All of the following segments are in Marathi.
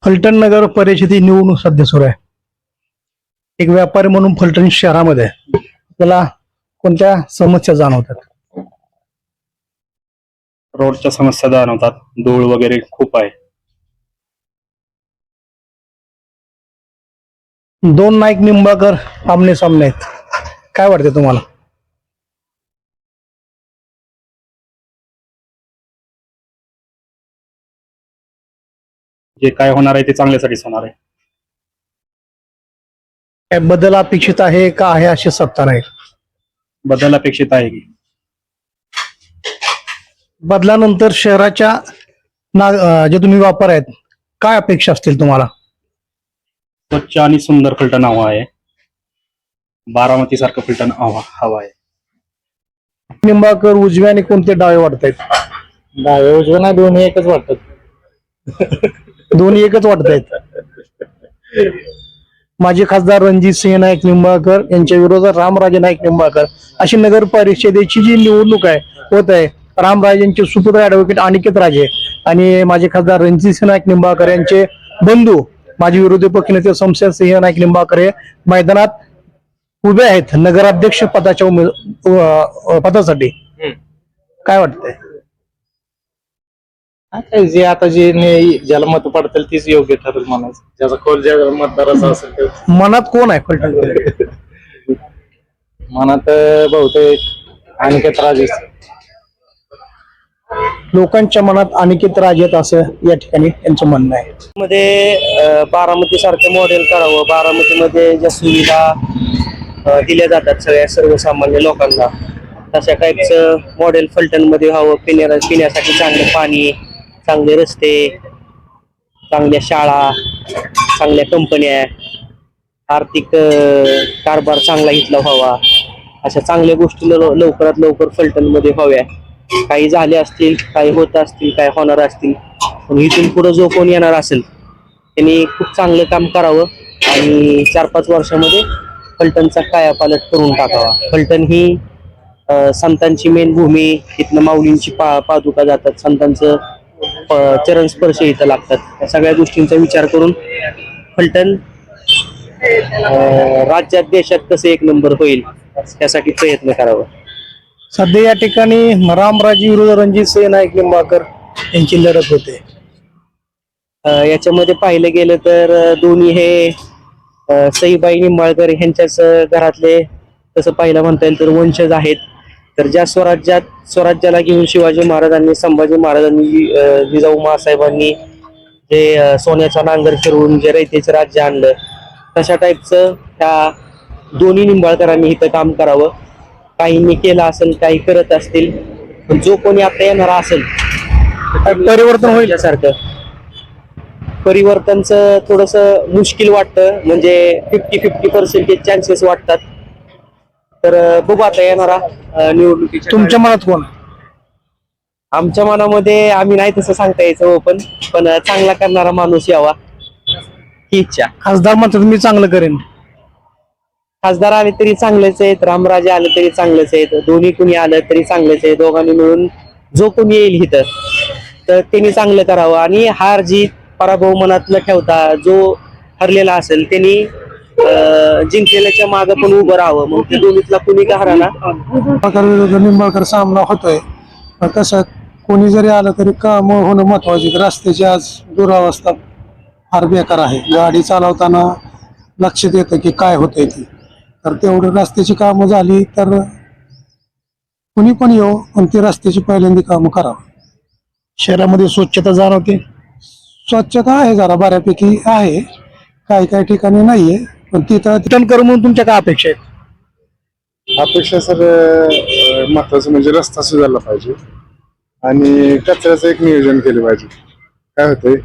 फलटण नगर परिषदेची निवडणूक सध्या सुरू आहे. एक व्यापारी म्हणून फलटण शहरामध्ये त्याला कोणत्या समस्या जाणवतात? रोडच्या समस्या जाणवतात. धूळ वगैरे खूप आहे. दोन नाईक निंबाळकर आमने सामने आहेत, काय वाटते तुम्हाला? जे काय होणार आहे ते चांगल्यासाठीच होणार आहे. काय बदल अपेक्षित आहे का आहे अशी सत्ता नाही? बदल अपेक्षित आहे की बदलानंतर शहराच्या जे तुम्ही वापर आहेत, काय अपेक्षा असतील तुम्हाला? स्वच्छ आणि सुंदर फलटण हवा आहे. बारामती सारखं फलटण हवा आहे. निंबाळकर उजव्या आणि कोणते डावे वाटतायत? डावे उजवे नाही, दोन्ही एकच वाटतात. दोन्ही एकच वाटतायत. माजी खासदार रणजित सिंह नाईक निंबाळकर यांच्या विरोधात रामराजे नाईक निंबाळकर अशी नगर परिषदेची जी निवडणूक आहे होत आहे. रामराजेंचे सुपुत्र ऍडव्होकेट अनिकेत राजे आणि माजी खासदार रणजित सिंह नाईक निंबाळकर यांचे बंधू माजी विरोधी पक्षनेते शमशेर सिंह नाईक निंबाळकर हे मैदानात उभे आहेत नगराध्यक्ष पदाच्या पदासाठी. काय वाटतंय? आता ज्याला मत पडतील तीच योग्य ठरेल म्हणायचं. ज्याचा कौल ज्या मतदाराचा असेल ते. मनात कोण आहे फलटण? मनात बहुतेक अनिकेत राजे. लोकांच्या मनात अनिकेत राजे आहेत असं या ठिकाणी यांचं म्हणणं आहे. मध्ये बारामती सारखं मॉडेल करावं. बारामतीमध्ये ज्या सुविधा दिल्या जातात सगळ्या सर्वसामान्य लोकांना, तशा टाईपचं मॉडेल फलटण मध्ये व्हावं. पिण्यासाठी चांगलं पाणी, चांगले रस्ते, चांगल्या शाळा, चांगल्या कंपन्या, आर्थिक कारभार चांगला इथला व्हावा. अशा चांगल्या गोष्टी लवकरात लवकर फलटण मध्ये व्हाव्या. काही झाले असतील, काही होत असतील, काही होणार असतील, पण इथून पुढे जो कोण येणार असेल त्यांनी खूप चांगलं काम करावं आणि 4-5 वर्षामध्ये फलटणचा कायापालट करून टाकावा. फलटण ही संतांची मेन भूमी, इथनं माऊलींची पादुका जातात, संतांचं चरण स्पर्श इथं लागतात. या सगळ्या गोष्टींचा विचार करून फलटण राज्यात देशात कसं एक नंबर होईल त्यासाठी प्रयत्न करावा. सध्या या ठिकाणी रामराजे विरुद्ध रणजित सिंह नाईक निंबाळकर यांची लढत होते. याच्यामध्ये पाहिलं गेलं तर दोन्ही हे सईबाई निंबाळकर यांच्याच घरातले, तसं पाहिलं म्हणता येईल तर वंशज आहेत. तर ज्या स्वराज्याला घेऊन शिवाजी महाराजांनी, संभाजी महाराजांनी, जिजाऊ मासाहेबांनी जे सोन्याचा नांगर फिरवून जे रयतेचं राज्य आणलं, तशा टाईपचं त्या दोन्ही निंबाळकरांनी इथं काम करावं. काहींनी केलं असेल, काही करत असतील, पण जो कोणी आता येणार असेल परिवर्तन होईल सारखं. परिवर्तनचं थोडस मुश्किल वाटतं, म्हणजे 50-50% चान्सेस वाटतात. तर बघू आता येणारा निवडणुकीच्या. तुमच्या मनात कोण? आमच्या मनामध्ये आम्ही नाही तसं सांगता यायचं पण चांगला करणारा माणूस यावा ही इच्छा. खासदार म्हणतात मी चांगलं करेन. खासदार आले तरी चांगलेच आहेत, रामराजे आले तरी चांगलेच आहेत, दोन्ही कुणी आलं तरी चांगलेच आहे. दोघांनी मिळून जो कोणी येईल इथं तर त्यांनी चांगलं करावं आणि हार जीत पराभव मनात न ठेवता जो हरलेला असेल त्यांनी जिंकलेल्याच्या मागे पण उभं राहावं. मग ते दोन्हीतला कुणी का हराना. निंबाळकर सामना होतोय. कसं कोणी जरी आलं तरी काम होणं महत्वाचे. रस्त्याची आज दुरावस्था फार बेकार आहे. गाडी चालवताना लक्षात येतं की काय होतंय ती. तर तेवढं रस्त्याची कामं झाली तर कुणी पण येऊ, पण ती रस्त्याची पहिल्यांदा कामं करावं. शहरामध्ये स्वच्छता जाणवते. स्वच्छता आहे, जरा बऱ्यापैकी आहे, काही ठिकाणी नाहीये, पण तिथं कर म्हणून तुमच्या काय अपेक्षा आहेत? अपेक्षा सर महत्वाचं म्हणजे रस्ता सुधारला पाहिजे आणि कचऱ्याचं एक नियोजन केलं पाहिजे. काय होतंय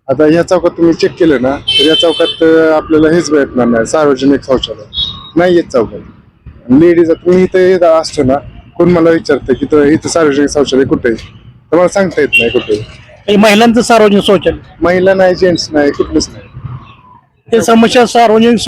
आता या चौकात तुम्ही चेक केलं ना तर या चौकात आपल्याला हेच भेटणार नाही, सार्वजनिक शौचालय नाही येत चौकात. लेडीज तुम्ही इथं असतो ना, कोण मला विचारतं की इथं सार्वजनिक शौचालय कुठे आहे, तर मला सांगता येत नाही कुठे. महिलांचं सार्वजनिक शौचालय, महिला नाही, जेंट्स नाही, कुठलंच नाही. ते समस्या सार्वजनिक